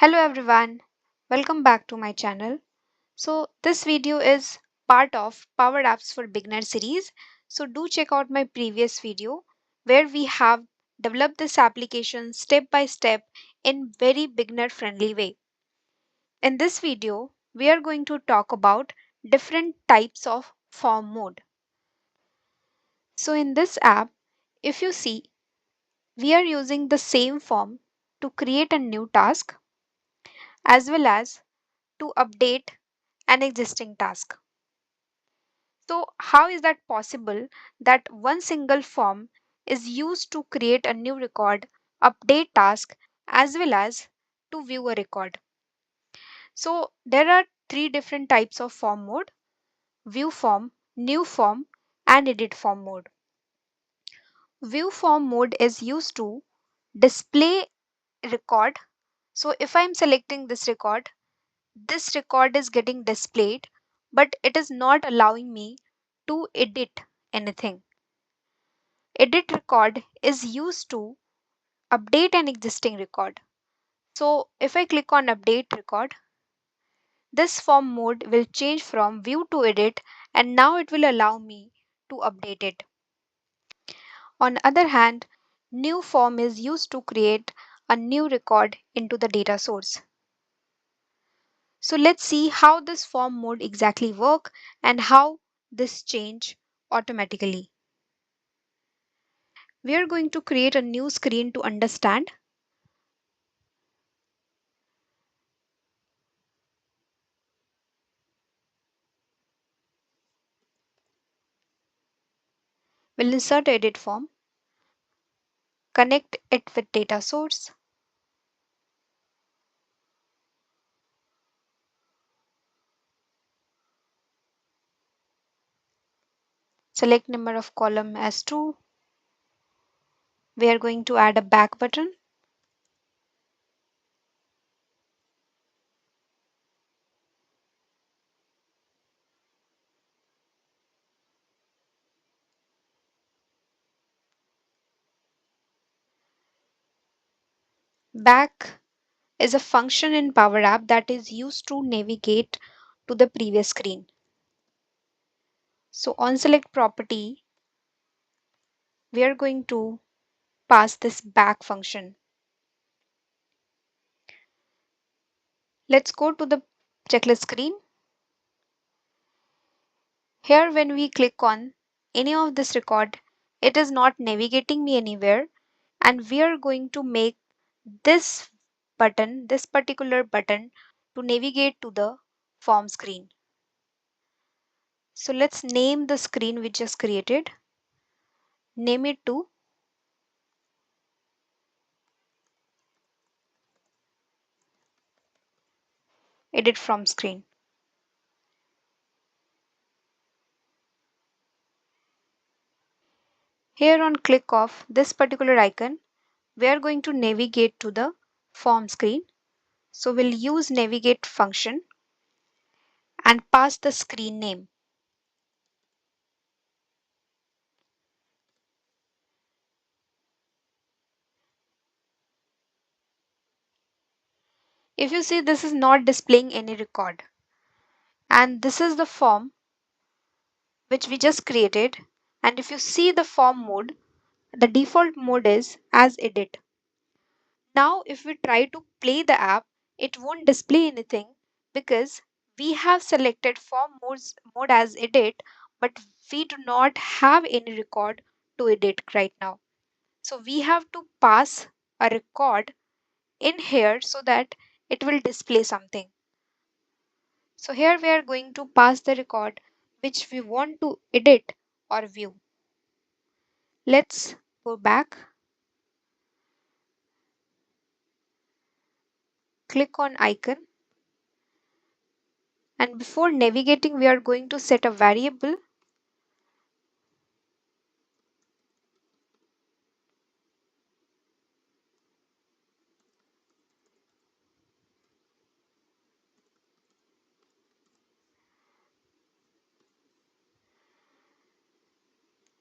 Hello everyone, welcome back to my channel. So this video is part of Power Apps for Beginner series. So do check out my previous video where we have developed this application step by step in very beginner friendly way. In this video, we are going to talk about different types of form mode. So in this app, if you see, we are using the same form to create a new task as well as to update an existing task. So, how is that possible that one single form is used to create a new record, update task, as well as to view a record? So, there are three different types of form mode: view form, new form, and edit form mode. View form mode is used to display record. So, if I'm selecting this record is getting displayed, but it is not allowing me to edit anything. Edit record is used to update an existing record. So if I click on update record, this form mode will change from view to edit, and now it will allow me to update it. On the other hand, new form is used to create a new record into the data source. So let's see how this form mode exactly work and how this change automatically. We are going to create a new screen to understand. We'll insert edit form, connect it with data source, select number of column as 2. We are going to add a back button. Back is a function in Power App that is used to navigate to the previous screen. So on select property, we are going to pass this back function. Let's go to the checklist screen. Here when we click on any of this record, it is not navigating me anywhere, and we are going to make this this particular button to navigate to the form screen. So let's name the screen we just created. Name it to edit from screen. Here on click of this particular icon, we are going to navigate to the form screen. So we'll use navigate function and pass the screen name. If you see, this is not displaying any record, and this is the form which we just created. And if you see the form mode, the default mode is as edit. Now if we try to play the app, it won't display anything because we have selected mode as edit, but we do not have any record to edit right now. So we have to pass a record in here so that it will display something. So here we are going to pass the record which we want to edit or view. Let's go back, click on icon, and before navigating we are going to set a variable.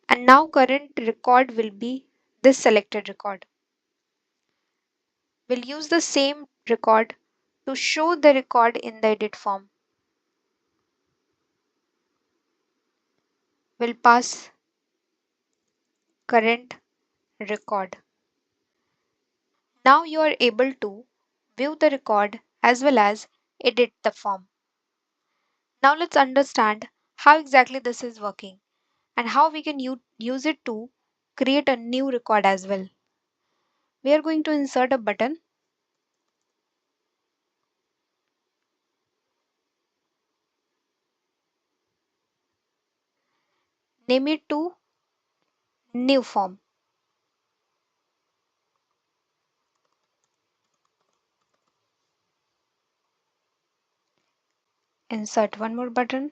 And now current record will be this selected record. We'll use the same record To show the record in the edit form, we'll pass current record. Now you are able to view the record as well as edit the form. Now let's understand how exactly this is working and how we can use it to create a new record as well. We are going to insert a button. Name it to new form. Insert one more button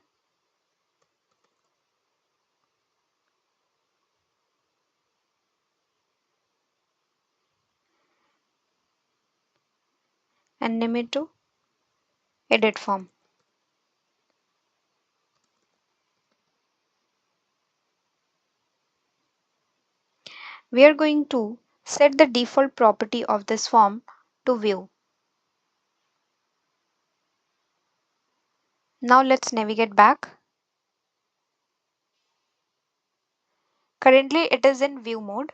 and name it to edit form. We are going to set the default property of this form to view. Now let's navigate back. Currently it is in view mode.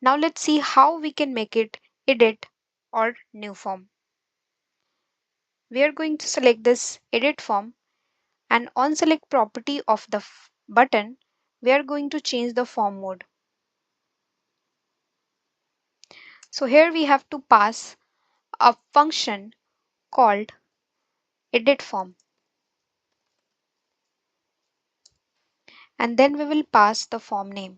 Now let's see how we can make it edit or new form. We are going to select this edit form, and on select property of the button, we are going to change the form mode. So here we have to pass a function called EditForm, and then we will pass the form name.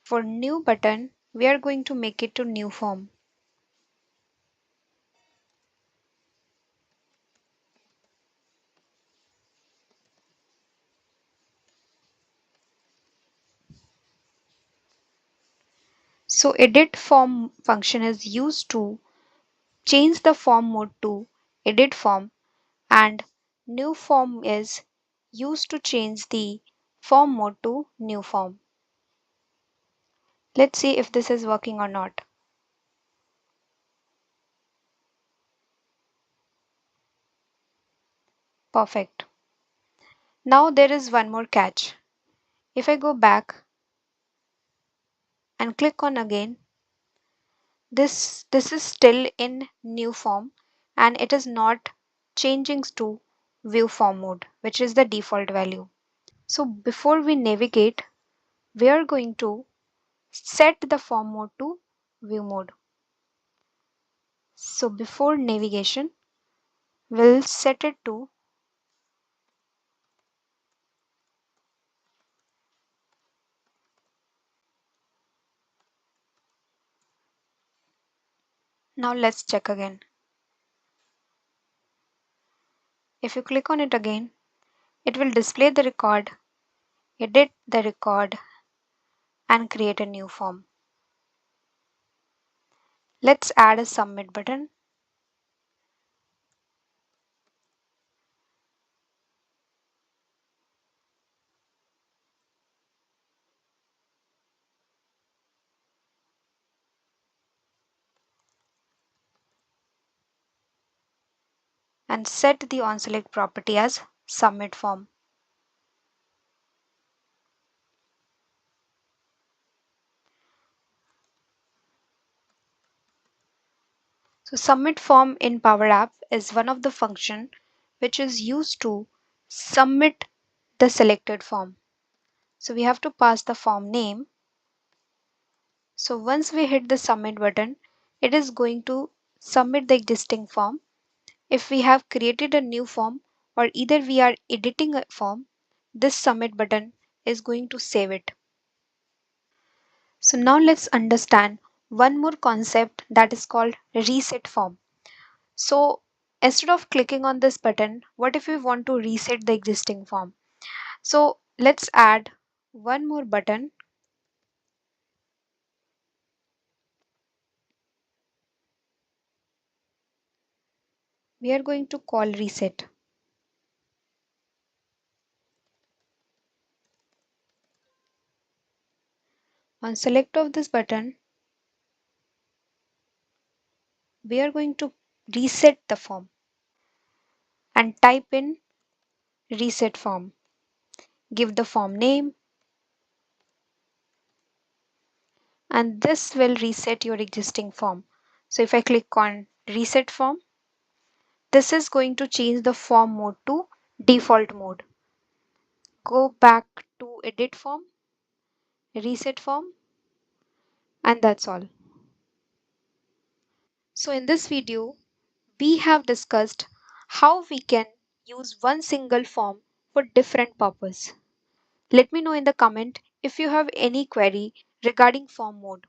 For new button, we are going to make it to new form. So edit form function is used to change the form mode to edit form, and new form is used to change the form mode to new form. Let's see if this is working or not. Perfect. Now there is one more catch. If I go back and click on again, this is still in new form and it is not changing to view form mode, which is the default value. So before we navigate, we are going to set the form mode to view mode. So before navigation, we'll set it to now. Let's check again. If you click on it again, it will display the record, edit the record, and create a new form. Let's add a submit button. And set the onSelect property as submit form. So submit form in Power App is one of the function which is used to submit the selected form. So we have to pass the form name. So once we hit the submit button, it is going to submit the existing form. If we have created a new form or either we are editing a form, this submit button is going to save it. So now let's understand one more concept that is called reset form. So instead of clicking on this button, what if we want to reset the existing form? So let's add one more button. We are going to call reset. On select of this button, we are going to reset the form and type in reset form. Give the form name, and this will reset your existing form. So if I click on reset form, this is going to change the form mode to default mode. Go back to edit form, reset form, and that's all. So in this video, we have discussed how we can use one single form for different purpose. Let me know in the comment if you have any query regarding form mode.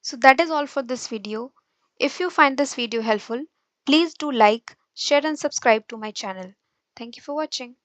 So that is all for this video. If you find this video helpful, please do like, share and subscribe to my channel. Thank you for watching.